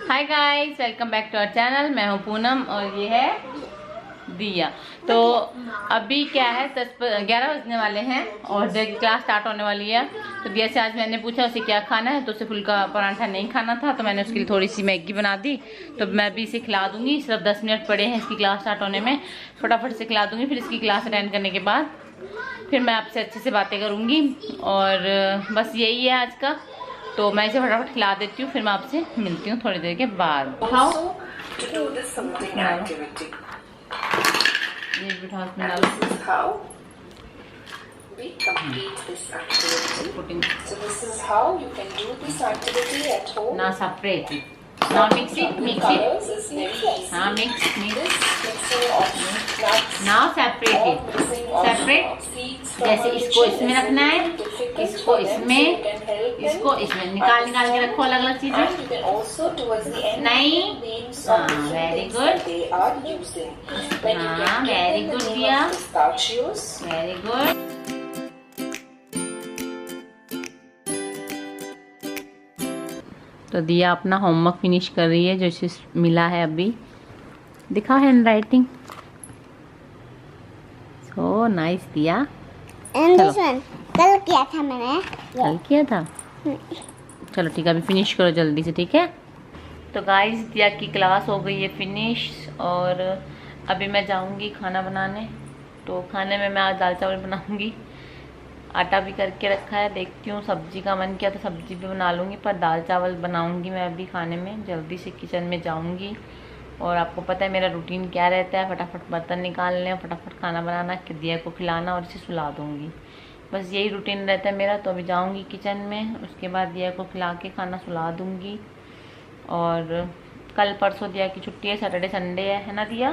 Hi guys, welcome back to our channel. मैं हूं पूनम और ये है दिया। तो अभी क्या है 11 बजने वाले हैं और क्लास स्टार्ट होने वाली है। तो दिया से आज मैंने पूछा उसे क्या खाना है, तो उसे फुल्का पराठा नहीं खाना था, तो मैंने उसके लिए थोड़ी सी मैगी बना दी। तो मैं भी इसे खिला दूंगी। सिर्फ 10 मिनट पड़े हैं इसकी क्लास स्टार्ट होने में, फटाफट से खिला दूंगी। फिर इसकी क्लास अटेंड करने के बाद फिर मैं आपसे अच्छे से बातें करूंगी। और बस यही है आज का। तो मैं इसे फटाफट खिला देती हूँ, फिर मैं आपसे मिलती हूँ थोड़ी देर के बाद। खाओ ये बिठाओ इसमें डालो। We complete this activity. So this is how you can do this activity at home. Now separate it. Now mix it. Colors is very easy. हाँ mix. This mixing of nuts. Now separate it. Separate. जैसे इसको इसमें रखना है, इसको इसमें, इसको इसमें निकाल के रखो अलग अलग चीजें। नहीं, हाँ वेरी गुड, हाँ वेरी गुड दिया, वेरी गुड। तो दिया अपना होमवर्क फिनिश कर रही है जो इसे मिला है अभी। दिखा हैंड राइटिंग, सो नाइस दिया। कल किया था मैंने, कल किया था। चलो ठीक है, अभी फिनिश करो जल्दी से, ठीक है। तो गाइस दिया की क्लास हो गई है फिनिश और अभी मैं जाऊंगी खाना बनाने। तो खाने में मैं आज दाल चावल बनाऊंगी। आटा भी करके रखा है, देखती हूँ सब्जी का मन किया तो सब्जी भी बना लूँगी, पर दाल चावल बनाऊँगी मैं अभी खाने में। जल्दी से किचन में जाऊँगी और आपको पता है मेरा रूटीन क्या रहता है, फटाफट बर्तन निकालने, फटाफट खाना बनाना, दिया को खिलाना और इसे सुला दूँगी। बस यही रूटीन रहता है मेरा। तो अभी जाऊँगी किचन में, उसके बाद दिया को खिला के खाना सुला दूँगी। और कल परसों दिया की छुट्टी है, सैटरडे संडे है ना दिया।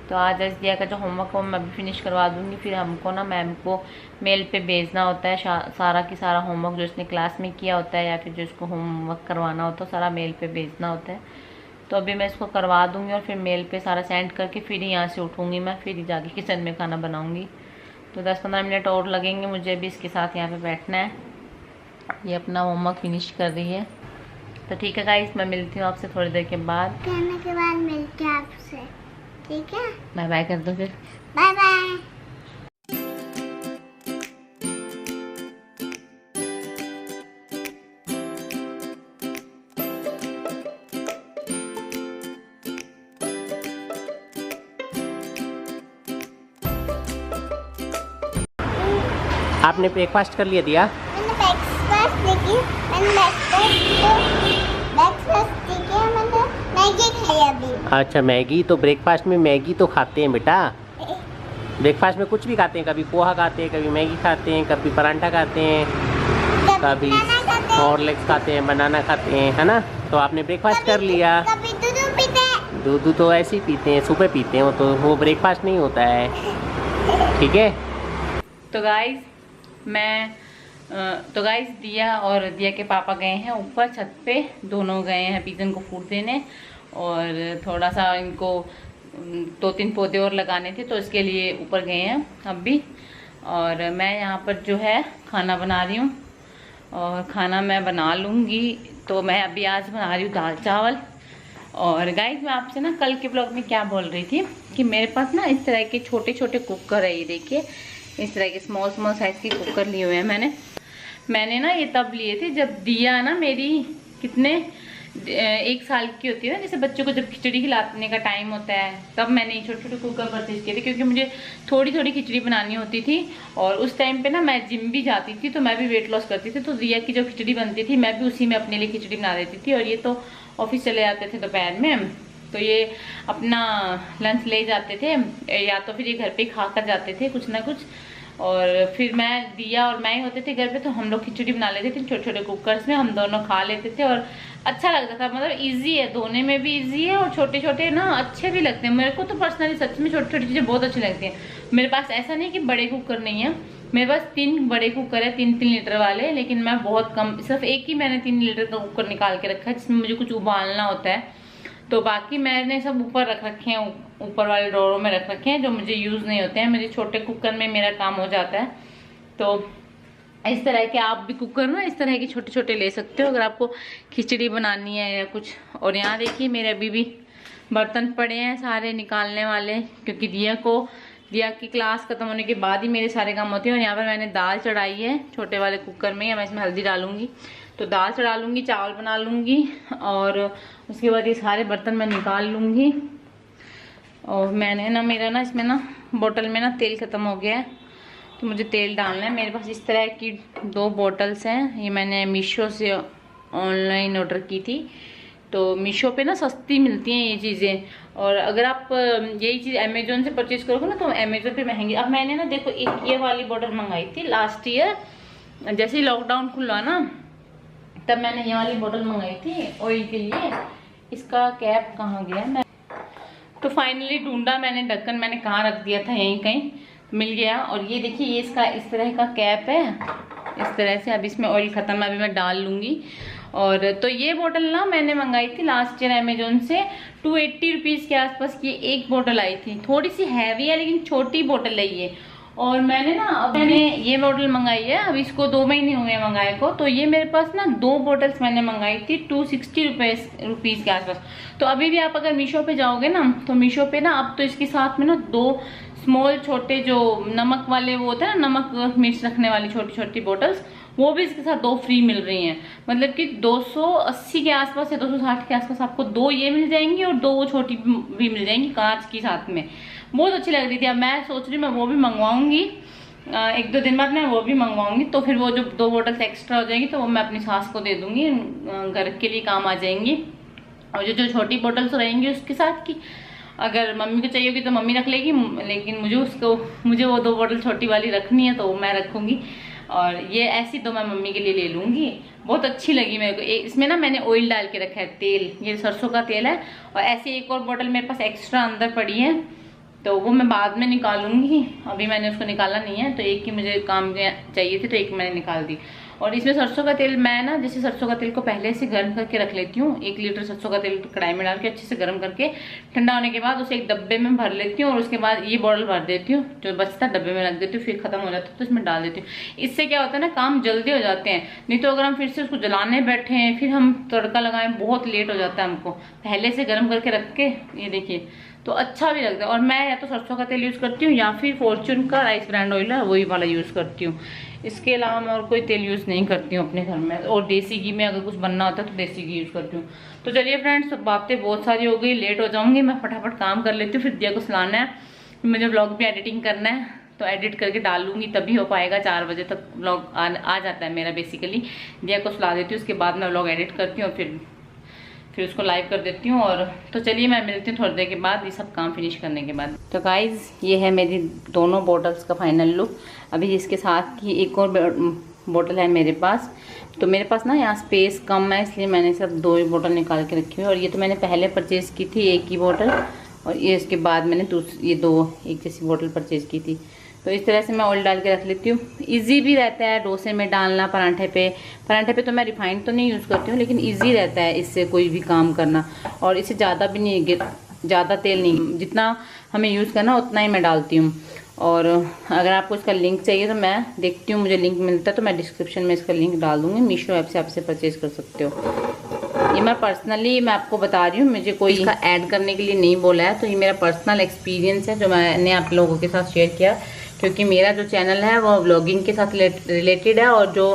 तो आज दिया का जो होमवर्क हो मैं अभी फिनिश करवा दूँगी। फिर हमको ना मैम को मेल पे भेजना होता है सारा की सारा होमवर्क जो इसने क्लास में किया होता है या फिर जो इसको होमवर्क करवाना होता है सारा मेल पे भेजना होता है। तो अभी मैं इसको करवा दूँगी और फिर मेल पे सारा सेंड करके फिर ही यहाँ से उठूँगी मैं, फिर ही जाके किचन में खाना बनाऊँगी। तो 10-15 मिनट और लगेंगे मुझे भी इसके साथ यहाँ पे बैठना है। ये अपना होमवर्क फिनिश कर रही है। तो ठीक है गाइस, मैं मिलती हूँ आपसे थोड़ी देर के बाद। खाने के बाद मिलते हैं आपसे, ठीक है। बाय बाय कर दो फिर। Bye bye. आपने ब्रेकफास्ट कर लिया दिया? मैंने ब्रेकफास्ट किया, मैंने मैगी खाई अभी। अच्छा मैगी, तो ब्रेकफास्ट में मैगी तो खाते हैं बेटा। ब्रेकफास्ट में कुछ भी खाते हैं, कभी पोहा खाते हैं, कभी मैगी खाते हैं, कभी पराठा खाते हैं, कभी हॉर्लिक्स खाते हैं, बनाना खाते हैं, है ना। तो आपने ब्रेकफास्ट कर लिया। कभी दूध पीते हैं। दूध तो ऐसे ही पीते हैं, सुबह पीते हैं, वो ब्रेकफास्ट नहीं होता है, ठीक है। तो गाइस दिया और दिया के पापा गए हैं ऊपर छत पे, दोनों गए हैं पिजन को फूड देने और थोड़ा सा इनको 2-3 पौधे और लगाने थे, तो इसके लिए ऊपर गए हैं अभी। और मैं यहाँ पर जो है खाना बना रही हूँ और खाना मैं बना लूँगी। तो मैं अभी आज बना रही हूँ दाल चावल। और गाइस मैं आपसे ना कल के ब्लॉग में क्या बोल रही थी कि मेरे पास ना इस तरह के छोटे छोटे कुकर है, ये देखिए इस तरह के स्मॉल साइज के कुकर लिए हुए हैं मैंने ना ये तब लिए थे जब दिया ना मेरी कितने 1 साल की होती है ना, जैसे बच्चों को जब खिचड़ी खिलाने का टाइम होता है तब मैंने ये छोटे छोटे कुकर परचेज किए थे, क्योंकि मुझे थोड़ी थोड़ी खिचड़ी बनानी होती थी। और उस टाइम पे ना मैं जिम भी जाती थी, तो मैं भी वेट लॉस करती थी, तो दिया की जो खिचड़ी बनती थी मैं भी उसी में अपने लिए खिचड़ी बना देती थी। और ये तो ऑफिस चले जाते थे दोपहर में, तो ये अपना लंच ले जाते थे या तो फिर ये घर पे खा कर जाते थे कुछ ना कुछ। और फिर मैं दिया और मैं ही होते थे घर पे, तो हम लोग खिचड़ी बना लेते थे छोटे छोटे कुकर्स में, हम दोनों खा लेते थे और अच्छा लगता था। मतलब इजी है, धोने में भी इजी है और छोटे छोटे ना अच्छे भी लगते हैं। मेरे को तो पर्सनली सच में छोटी छोटी चीज़ें बहुत अच्छी लगती हैं। मेरे पास ऐसा नहीं कि बड़े कुकर नहीं है, मेरे पास 3 बड़े कुकर है, 3-3 लीटर वाले, लेकिन मैं बहुत कम, सिर्फ एक ही मैंने 3 लीटर का कुकर निकाल के रखा है जिसमें मुझे कुछ उबालना होता है। तो बाकी मैंने सब ऊपर रख रखे हैं, ऊपर वाले ड्रॉरों में रख रखे हैं जो मुझे यूज़ नहीं होते हैं। मुझे छोटे कुकर में मेरा काम हो जाता है। तो इस तरह के आप भी कुकर ना इस तरह के छोटे छोटे ले सकते हो अगर आपको खिचड़ी बनानी है या कुछ। और यहाँ देखिए मेरे अभी भी बर्तन पड़े हैं सारे निकालने वाले, क्योंकि दिया की क्लास खत्म होने के बाद ही मेरे सारे काम होते हैं। और यहाँ पर मैंने दाल चढ़ाई है छोटे वाले कुकर में, या मैं इसमें हल्दी डालूंगी तो दाल चढ़ा लूँगी, चावल बना लूँगी और उसके बाद ये सारे बर्तन मैं निकाल लूँगी। और मैंने ना मेरा ना इसमें ना बोतल में ना तेल ख़त्म हो गया है तो मुझे तेल डालना है। मेरे पास इस तरह की 2 बोतल्स हैं, ये मैंने मीशो से ऑनलाइन ऑर्डर की थी। तो मीशो पे ना सस्ती मिलती हैं ये चीज़ें, और अगर आप यही चीज़ अमेजोन से परचेज करोगे ना तो अमेजोन पे महंगी। अब मैंने ना देखो एक ये वाली बोतल मंगाई थी लास्ट ईयर, जैसे ही लॉकडाउन खुला ना तब मैंने ये वाली बोतल मंगाई थी ऑयल के लिए। इसका कैप कहाँ गया, मैं तो फाइनली ढूंढा मैंने, ढक्कन मैंने कहाँ रख दिया था, यहीं कहीं मिल गया। और ये देखिए ये इसका इस तरह का कैप है, इस तरह से। अब इसमें ऑयल ख़त्म है, अभी मैं डाल लूँगी। और तो ये बोतल ना मैंने मंगाई थी लास्ट ईयर अमेजोन से, 280 रुपीज़ के आसपास की एक बोतल आई थी। थोड़ी सी हैवी है लेकिन छोटी बोतल है ये। और मैंने ये बोतल मंगाई है, अब इसको 2 महीने हुए मंगाए को। तो ये मेरे पास ना 2 बोतल्स मैंने मंगाई थी 260 रुपीज़ के आसपास। तो अभी भी आप अगर मीशो पे जाओगे ना तो मीशो पे ना अब तो इसके साथ में ना 2 स्मॉल छोटे जो नमक वाले वो होते हैं ना, नमक मिर्च रखने वाली छोटी छोटी बोतल्स, वो भी इसके साथ 2 फ्री मिल रही हैं। मतलब कि 280 के आसपास या 260 के आसपास आपको 2 ये मिल जाएंगी और 2 वो छोटी भी मिल जाएंगी कांच की साथ में। बहुत अच्छी लग रही थी। अब मैं सोच रही हूँ मैं वो भी मंगवाऊंगी, 1-2 दिन बाद मैं वो भी मंगवाऊंगी। तो फिर वो जो 2 बोतल्स एक्स्ट्रा हो जाएंगी तो वो मैं अपनी सास को दे दूंगी, घर के लिए काम आ जाएंगी। और जो छोटी बोतल्स रहेंगी उसके साथ की अगर मम्मी को चाहिए होगी तो मम्मी रख लेगी, लेकिन मुझे वो 2 बोतल छोटी वाली रखनी है तो मैं रखूँगी। और ये ऐसी तो मैं मम्मी के लिए ले लूँगी। बहुत अच्छी लगी मेरे को। इसमें ना मैंने ऑयल डाल के रखा है, तेल, ये सरसों का तेल है। और ऐसी एक और बोतल मेरे पास एक्स्ट्रा अंदर पड़ी है तो वो मैं बाद में निकालूंगी, अभी मैंने उसको निकाला नहीं है। तो एक ही मुझे काम चाहिए थी तो एक मैंने निकाल दी। और इसमें सरसों का तेल मैं ना जैसे सरसों का तेल को पहले से गर्म करके रख लेती हूँ। 1 लीटर सरसों का तेल कढ़ाई में डाल के अच्छे से गर्म करके ठंडा होने के बाद उसे एक डब्बे में भर लेती हूँ और उसके बाद ये बॉटल भर देती हूँ, जो बचता डब्बे में रख देती हूँ। फिर खत्म हो जाता है तो इसमें डाल देती हूँ। इससे क्या होता है ना, काम जल्दी हो जाते हैं। नहीं तो अगर हम फिर से उसको जलाने बैठे हैं फिर हम तड़का लगाएं, बहुत लेट हो जाता है हमको। पहले से गर्म करके रख के ये देखिए तो अच्छा भी लगता है। और मैं या तो सरसों का तेल यूज़ करती हूँ या फिर फॉर्च्यून का राइस ब्रांड ऑयल है वही वाला यूज़ करती हूँ। इसके अलावा मैं और कोई तेल यूज़ नहीं करती हूँ अपने घर में। और देसी घी में अगर कुछ बनना होता है तो देसी घी यूज़ करती हूँ। तो चलिए फ्रेंड्स, बातें बहुत सारी हो गई, लेट हो जाऊँगी, मैं फटाफट काम कर लेती हूँ। फिर दिया को सुलाना है, मुझे व्लॉग भी एडिटिंग करना है तो एडिट करके डालूंगी तभी हो पाएगा। 4 बजे तक व्लॉग आ जाता है मेरा बेसिकली। दिया को सुला देती हूँ, उसके बाद मैं व्लॉग एडिट करती हूँ और फिर उसको लाइव कर देती हूँ। और तो चलिए मैं मिलती हूँ थोड़ी देर के बाद ये सब काम फिनिश करने के बाद। तो गाइज ये है मेरी दोनों बॉटल्स का फाइनल लुक। अभी इसके साथ की एक और बोतल है मेरे पास। तो मेरे पास ना यहाँ स्पेस कम है इसलिए मैंने सिर्फ 2 ही बोतल निकाल के रखी हुई है। और ये तो मैंने पहले परचेज़ की थी 1 ही बोतल, और ये इसके बाद मैंने ये 2 एक जैसी बोतल परचेज़ की थी। तो इस तरह से मैं ऑयल डाल के रख लेती हूँ। इजी भी रहता है डोसे में डालना, पराठे पे तो मैं रिफाइंड तो नहीं यूज़ करती हूँ, लेकिन इजी रहता है इससे कोई भी काम करना। और इससे ज़्यादा भी नहीं, ज़्यादा तेल नहीं, जितना हमें यूज़ करना उतना ही मैं डालती हूँ। और अगर आपको इसका लिंक चाहिए तो मैं देखती हूँ, मुझे लिंक मिलता है तो मैं डिस्क्रिप्शन में इसका लिंक डाल दूँगी। मीशो ऐप से आपसे परचेज़ कर सकते हो। ये मैं पर्सनली मैं आपको बता रही हूँ, मुझे कोई इसका ऐड करने के लिए नहीं बोला है। तो ये मेरा पर्सनल एक्सपीरियंस है जो मैंने आप लोगों के साथ शेयर किया, क्योंकि मेरा जो चैनल है वो व्लॉगिंग के साथ रिलेटेड है। और जो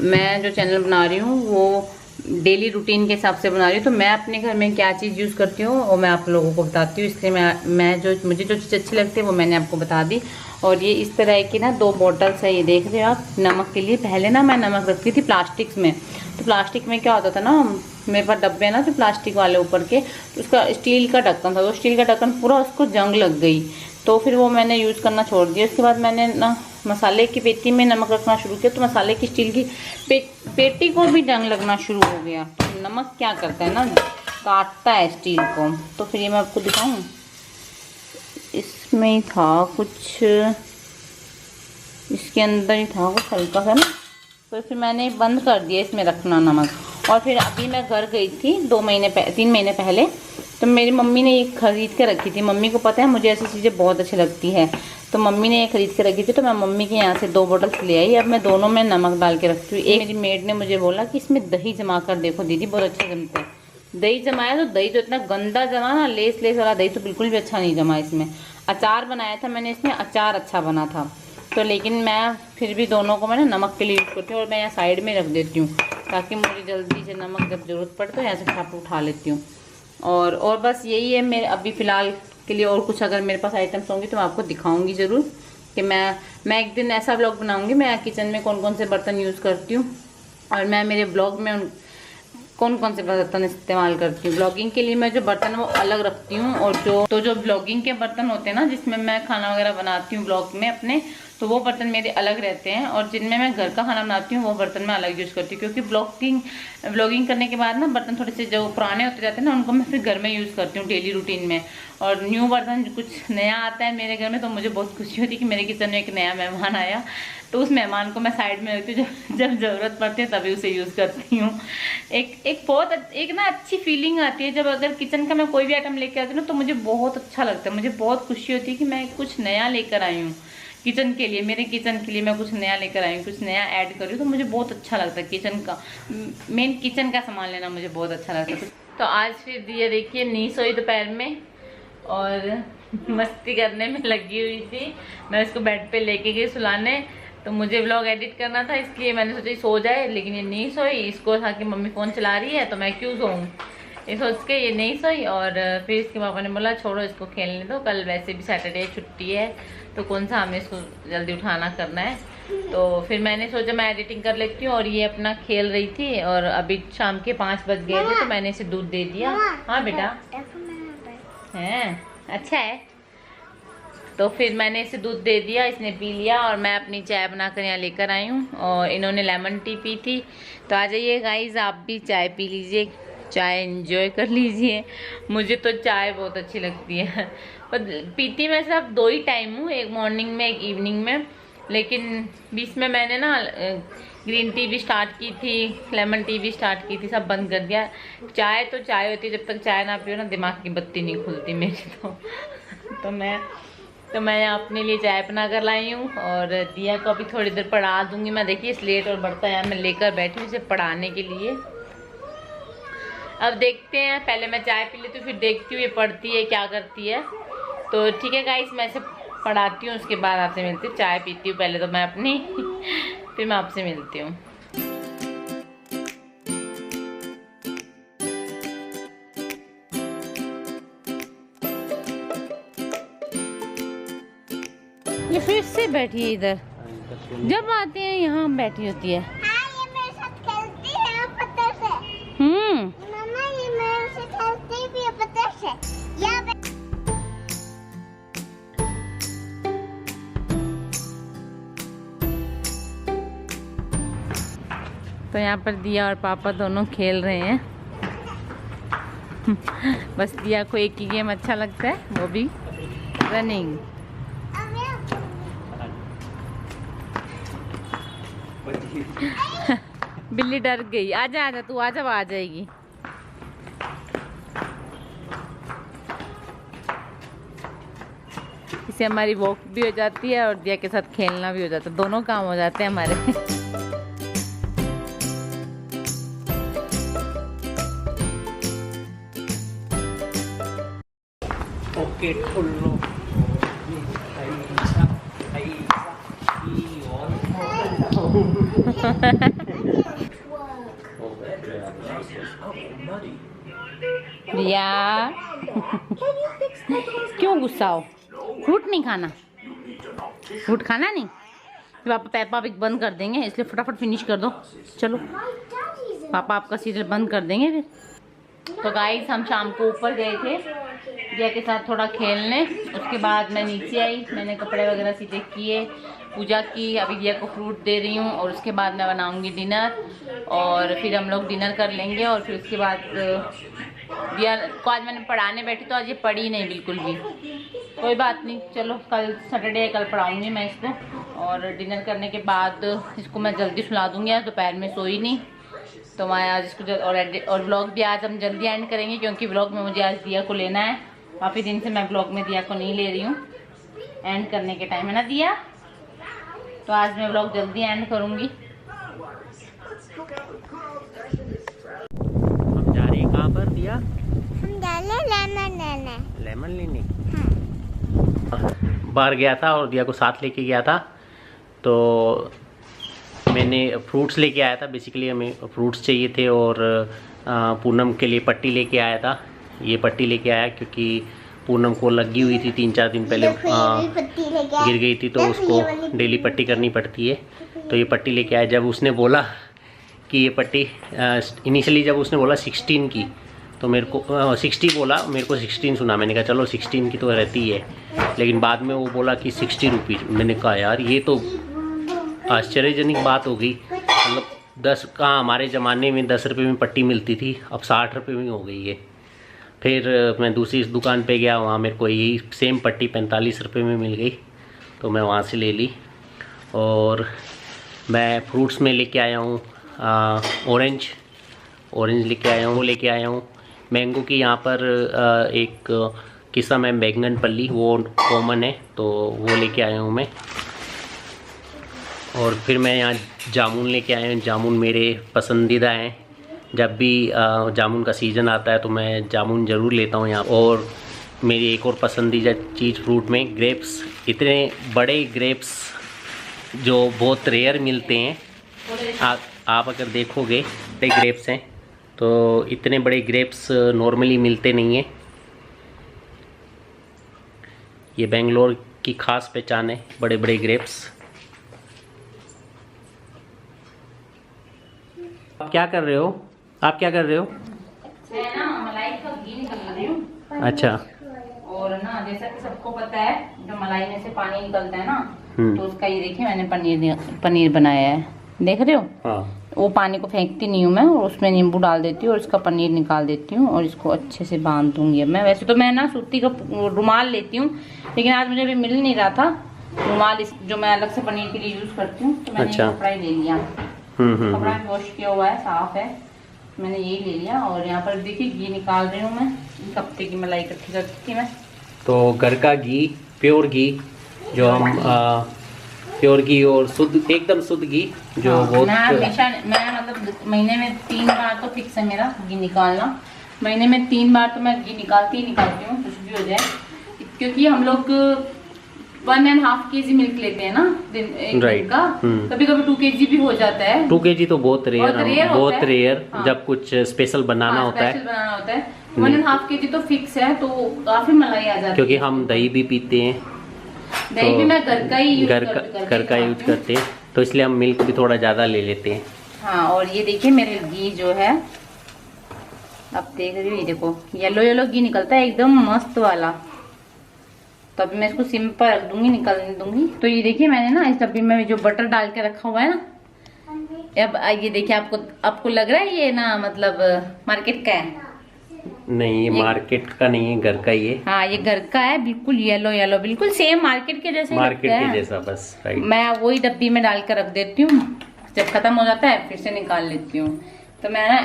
मैं जो चैनल बना रही हूँ वो डेली रूटीन के हिसाब से बना रही हूँ। तो मैं अपने घर में क्या चीज़ यूज़ करती हूँ वो मैं आप लोगों को बताती हूँ। इसलिए मुझे जो चीज़ अच्छी लगती है वो मैंने आपको बता दी। और ये इस तरह की ना 2 बॉटल्स है, ये देख रहे हो आप, नमक के लिए। पहले ना मैं नमक रखती थी प्लास्टिक्स में, तो प्लास्टिक में क्या होता था ना, मेरे पास डब्बे है ना जो प्लास्टिक वाले ऊपर के, तो उसका स्टील का ढक्कन था, वो स्टील का ढक्कन पूरा उसको जंग लग गई। तो फिर वो मैंने यूज़ करना छोड़ दिया। उसके बाद मैंने ना मसाले की पेटी में नमक रखना शुरू किया, तो मसाले की स्टील की पेटी को भी जंग लगना शुरू हो गया। तो नमक क्या करता है ना, काटता है स्टील को। तो फिर ये मैं आपको दिखाऊं, इसमें ही था कुछ, इसके अंदर ही था कुछ हल्का सा ना, तो फिर मैंने बंद कर दिया इसमें रखना नमक। और फिर अभी मैं घर गई थी 3 महीने पहले, तो मेरी मम्मी ने ये खरीद के रखी थी। मम्मी को पता है मुझे ऐसी चीज़ें बहुत अच्छी लगती है, तो मम्मी ने ये खरीद के रखी थी, तो मैं मम्मी के यहाँ से 2 बॉटल्स ले आई। अब मैं दोनों में नमक डाल के रखती हूँ। एक मेरी मेड ने मुझे बोला कि इसमें दही जमा कर देखो दीदी, बहुत अच्छा जमता है। दही जमाया तो दही तो इतना गंदा जमा ना, लेस वाला दही तो बिल्कुल भी अच्छा नहीं जमा इसमें। अचार बनाया था मैंने इसमें, अचार अच्छा बना था। तो लेकिन मैं फिर भी दोनों को मैंने नमक के लिए यूज़ करती हूँ और मैं यहाँ साइड में रख देती हूँ ताकि मुझे जल्दी से नमक जब ज़रूरत पड़े तो यहाँ से फटाफट उठा लेती हूँ। और बस यही है मेरे अभी फ़िलहाल के लिए। और कुछ अगर मेरे पास आइटम्स होंगी तो मैं आपको दिखाऊंगी ज़रूर कि मैं एक दिन ऐसा ब्लॉग बनाऊंगी मैं किचन में कौन कौन से बर्तन यूज़ करती हूँ और मैं मेरे ब्लॉग में कौन कौन से बर्तन इस्तेमाल करती हूँ। ब्लॉगिंग के लिए मैं जो बर्तन वो अलग रखती हूँ और जो ब्लॉगिंग के बर्तन होते हैं ना जिसमें मैं खाना वगैरह बनाती हूँ ब्लॉग में अपने, तो वो बर्तन मेरे अलग रहते हैं। और जिनमें मैं घर का खाना बनाती हूँ वो बर्तन मैं अलग यूज़ करती हूँ, क्योंकि ब्लॉगिंग करने के बाद ना बर्तन थोड़े से जो पुराने होते जाते हैं ना उनको मैं फिर घर में यूज़ करती हूँ डेली रूटीन में। और न्यू बर्तन कुछ नया आता है मेरे घर में तो मुझे बहुत खुशी होती है कि मेरे किचन में एक नया मेहमान आया, तो उस मेहमान को मैं साइड में रखती हूँ, जब ज़रूरत पड़ती है तभी उसे यूज़ करती हूँ। एक ना अच्छी फीलिंग आती है जब अगर किचन का मैं कोई भी आइटम लेकर आती हूँ ना, तो मुझे बहुत अच्छा लगता है, मुझे बहुत खुशी होती है कि मैं कुछ नया लेकर आई हूँ किचन के लिए, मेरे किचन के लिए मैं कुछ नया लेकर आई हूँ, कुछ नया ऐड करी हूँ, तो मुझे बहुत अच्छा लगता है। किचन का मेन किचन का सामान लेना मुझे बहुत अच्छा लगता है। तो आज फिर ये देखिए नी सोई दोपहर में और मस्ती करने में लगी हुई थी। मैं इसको बेड पे लेके गई सुलाने, तो मुझे व्लॉग एडिट करना था इसलिए मैंने सोचा सो जाए, लेकिन ये नहीं सोई। इसको था कि मम्मी फ़ोन चला रही है तो मैं क्यों सोऊं, ये सोच के ये नहीं सोई। और फिर इसके पापा ने बोला छोड़ो इसको खेलने दो, कल वैसे भी सैटरडे छुट्टी है तो कौन सा हमें इसको जल्दी उठाना करना है। तो फिर मैंने सोचा मैं एडिटिंग कर लेती हूँ और ये अपना खेल रही थी। और अभी शाम के 5 बज गए थे तो मैंने इसे दूध दे दिया। हाँ बेटा हैं, अच्छा है। तो फिर मैंने इसे दूध दे दिया, इसने पी लिया और मैं अपनी चाय बनाकर यहाँ लेकर आई हूँ और इन्होंने लेमन टी पी थी। तो आ जाइए गाइस आप भी चाय पी लीजिए, चाय एंजॉय कर लीजिए। मुझे तो चाय बहुत अच्छी लगती है, पर पीती मैं सिर्फ 2 ही टाइम हूँ, एक मॉर्निंग में एक इवनिंग में। लेकिन बीच में मैंने ना ग्रीन टी भी स्टार्ट की थी, लेमन टी भी स्टार्ट की थी, सब बंद कर दिया। चाय तो चाय होती है, जब तक चाय ना पियो ना दिमाग की बत्ती नहीं खुलती मेरी तो मैं अपने लिए चाय बना कर लाई हूँ और दिया को अभी थोड़ी देर पढ़ा दूंगी मैं। देखिए स्लेट और बर्तन यार मैं लेकर बैठी हूँ इसे पढ़ाने के लिए। अब देखते हैं, पहले मैं चाय पी लेती हूँ फिर देखती हूँ ये पढ़ती है क्या करती है। तो ठीक है गाइस मैं इसे पढ़ाती हूँ, उसके बाद आपसे मिलती हूँ। चाय पीती हूँ पहले तो मैं अपनी फिर मैं आपसे मिलती हूँ। ये फिर से बैठी है इधर, जब आते हैं यहाँ बैठी होती है। हाँ, ये मेरे साथ खेलती है पत्थर से। मम्मा ये मेरे से खेलती भी है पत्थर से। यहाँ तो यहाँ पर दिया और पापा दोनों खेल रहे हैं। बस दिया को एक ही गेम अच्छा लगता है, वो भी रनिंग। बिल्ली डर गई, आजा आजा तू आजा, वो आ जाएगी। इससे हमारी वॉक भी हो जाती है और दिया के साथ खेलना भी हो जाता है, दोनों काम हो जाते हैं हमारे। ओके ठुल्लो दिया क्यों गुस्सा हो? फ्रूट नहीं खाना, फ्रूट खाना नहीं। पापा पेपा पिग बंद कर देंगे इसलिए फटाफट फिनिश कर दो। चलो पापा आपका सीरियल बंद कर देंगे फिर। तो गाइस हम शाम को ऊपर गए थे दिया के साथ थोड़ा खेलने, उसके बाद मैं नीचे आई, मैंने कपड़े वगैरह सीधे किए, पूजा की, अभी दिया को फ्रूट दे रही हूँ और उसके बाद मैं बनाऊँगी डिनर और फिर हम लोग डिनर कर लेंगे। और फिर उसके बाद दिया को आज मैंने पढ़ाने बैठी तो आज ये पढ़ी नहीं बिल्कुल भी, कोई बात नहीं, चलो कल सैटरडे है कल पढ़ाऊँगी मैं इसको। और डिनर करने के बाद इसको मैं जल्दी सुला दूँगी, आज दोपहर में सोई नहीं तो मैं आज इसको और व्लॉग भी आज हम जल्दी एंड करेंगे क्योंकि व्लॉग में मुझे आज दिया को लेना है। काफ़ी दिन से मैं व्लॉग में दिया को नहीं ले रही हूँ एंड करने के टाइम है ना दिया। तो आज मैं व्लॉग जल्दी एंड करूंगी। हम जा रहे हैं कहाँ पर दिया? हम डाले लेमन लेने। बाहर गया था और दिया को साथ लेके गया था, तो मैंने फ्रूट्स लेके आया था। बेसिकली हमें फ्रूट्स चाहिए थे और पूनम के लिए पट्टी लेके आया था। ये पट्टी लेके आया क्योंकि पूनम को लगी हुई थी 3-4 दिन पहले, गिर गई थी, तो उसको डेली पट्टी करनी पड़ती है। तो ये पट्टी लेके आया। जब उसने बोला कि ये पट्टी इनिशियली जब उसने बोला 16 की, तो मेरे को 60 बोला, मेरे को 16 सुना। मैंने कहा चलो 16 की तो रहती है, लेकिन बाद में वो बोला कि 60 रुपीज़। मैंने कहा यार ये तो आश्चर्यजनक बात हो गई। मतलब 10 कहाँ, हमारे ज़माने में 10 रुपये में पट्टी मिलती थी, अब 60 रुपये में हो गई है। फिर मैं दूसरी दुकान पे गया, वहाँ मेरे को यही सेम पट्टी 45 रुपये में मिल गई, तो मैं वहाँ से ले ली। और मैं फ्रूट्स में लेके आया हूँ ऑरेंज लेके आया हूँ, वो लेके आया हूँ मैंगो की। यहाँ पर एक किस्म है बैंगन पल्ली, वो कॉमन है, तो वो लेके आया हूँ मैं। और फिर मैं यहाँ जामुन लेके आया हूँ। जामुन मेरे पसंदीदा हैं, जब भी जामुन का सीज़न आता है तो मैं जामुन ज़रूर लेता हूँ यहाँ। और मेरी एक और पसंदीदा चीज़ फ्रूट में ग्रेप्स, इतने बड़े ग्रेप्स जो बहुत रेयर मिलते हैं। आप अगर देखोगे बड़े ग्रेप्स हैं, तो इतने बड़े ग्रेप्स नॉर्मली मिलते नहीं हैं। ये बेंगलोर की ख़ास पहचान है, बड़े बड़े ग्रेप्स। आप क्या कर रहे हो? आप क्या कर रहे हो? मैं ना मलाई का घी निकाल रही हूँ। अच्छा। और ना जैसा कि सबको पता है, जो मलाई में से पानी निकलता है ना, तो उसका ये देखिए मैंने पनीर बनाया है, देख रहे हो? हाँ। वो पानी को फेंकती नहीं हूँ मैं, और उसमें नींबू डाल देती हूँ और इसका पनीर निकाल देती हूँ और इसको अच्छे से बांध दूंगी। मैं वैसे तो मैं ना सूती का रुमाल लेती हूँ, लेकिन आज मुझे अभी मिल नहीं रहा था रुमाल, जो मैं अलग से पनीर के लिए यूज करती हूँ, तो मैंने कपड़ा ही ले लिया। कपड़ा वॉश किया हुआ है, साफ है, मैंने यही ले लिया। और यहाँ पर देखिए घी निकाल रही हूँ मैं, एक हफ्ते की मलाई इकट्ठी करती थी मैं। तो घर का घी, प्योर घी, जो हम प्योर घी और शुद्ध, एकदम शुद्ध घी, जो बहुत मैं मतलब महीने में 3 बार तो फिक्स है मेरा घी निकालना। महीने में 3 बार तो मैं घी निकालती हूँ, कुछ भी हो जाए, क्योंकि हम लोग 1.5 kg मिल्क लेते हैं ना दिन का। कभी कभी 2 kg भी हो जाता है। 2 kg तो बहुत रेयर हाँ। जब कुछ स्पेशल बनाना होता है। 1.5 kg तो फिक्स है, तो काफी मलाई आ जाती है। क्योंकि हम दही भी पीते हैं, दही भी मैं घर का ही यूज करते हैं, तो इसलिए हम मिल्क भी थोड़ा ज्यादा ले लेते हैं। हाँ, और ये देखिए मेरे घी जो है, आप देख रही हो, ये देखो येलो घी निकलता है, एकदम मस्त वाला। तो अभी मैं इसको सिम पर रख दूंगी, निकलने दूंगी। तो ये देखिए मैंने ना इस डब्बी में जो बटर डाल के रखा हुआ है ना, अब ये देखिए आपको लग रहा है ये ना मतलब मार्केट का है? नहीं, ये मार्केट का नहीं है, घर का ही है। हाँ, ये घर का है, बिल्कुल येलो बिल्कुल सेम मार्केट के जैसे, मार्केट के जैसा, बस राइट। मैं वही डब्बी में डाल के रख देती हूँ, जब खत्म हो जाता है फिर से निकाल लेती हूँ। तो मैं ना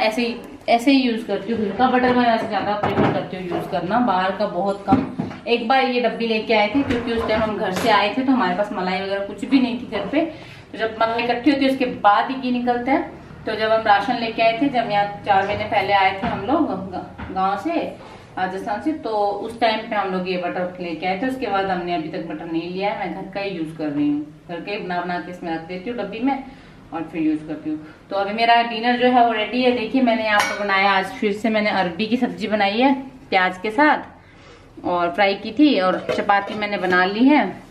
ऐसे ही यूज करती हूँ। घर का बटर मैं ज्यादा प्रेफर करती हूँ यूज करना, बाहर का बहुत कम। एक बार ये डब्बी लेके आए थे, क्योंकि उस टाइम हम घर से आए थे, तो हमारे पास मलाई वगैरह कुछ भी नहीं थी घर पे। तो जब मलाई इकट्ठी होती है उसके बाद ही घी निकलता है। तो जब हम राशन लेके आए थे, जब यहाँ 4 महीने पहले आए थे हम लोग गाँव से, राजस्थान से, तो उस टाइम पे हम लोग ये बटर लेके आए थे। उसके बाद हमने अभी तक बटर नहीं लिया है, मैं घर का ही यूज कर रही हूँ। घर के बना के इसमें रख देती हूँ डब्बी में और फिर यूज करती हूँ। तो अभी मेरा डिनर जो है वो रेडी है। देखिए मैंने यहाँ पर बनाया, आज फिर से मैंने अरबी की सब्जी बनाई है प्याज के साथ, और फ्राई की थी, और चपाती मैंने बना ली है।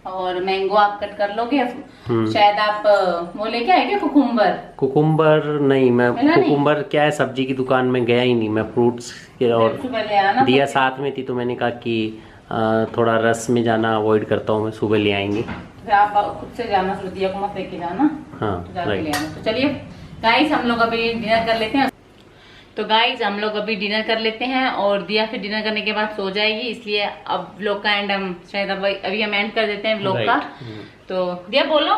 और मैंगो आप कट कर लोगे, शायद आप वो लेके आए क्या, कुकुम्बर? नहीं, मैं कुकुम्बर क्या है, सब्जी की दुकान में गया ही नहीं, मैं फ्रूट्स के, और दिया साथ में थी, तो मैंने कहा कि थोड़ा रस में जाना अवॉइड करता हूँ मैं, सुबह ले आएंगे। आप खुद से जाना, दिया को मत लेके जाना। हाँ, तो चलिए गाइस हम लोग अभी डिनर कर लेते हैं। तो गाइज हम लोग अभी डिनर कर लेते हैं, और दिया फिर डिनर करने के बाद सो जाएगी, इसलिए अब व्लॉग का एंड हम शायद अभी हम एंड कर देते हैं व्लॉग का। तो दिया बोलो,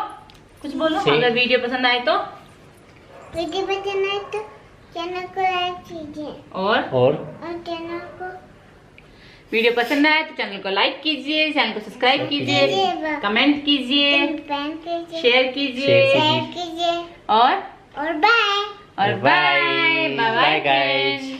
कुछ बोलो, अगर वीडियो पसंद आए तो चैनल को लाइक कीजिए, और चैनल को वीडियो पसंद आए तो चैनल को लाइक कीजिए, चैनल को सब्सक्राइब कीजिए, कमेंट कीजिए, शेयर कीजिए और बाय बाय बाय गाइस।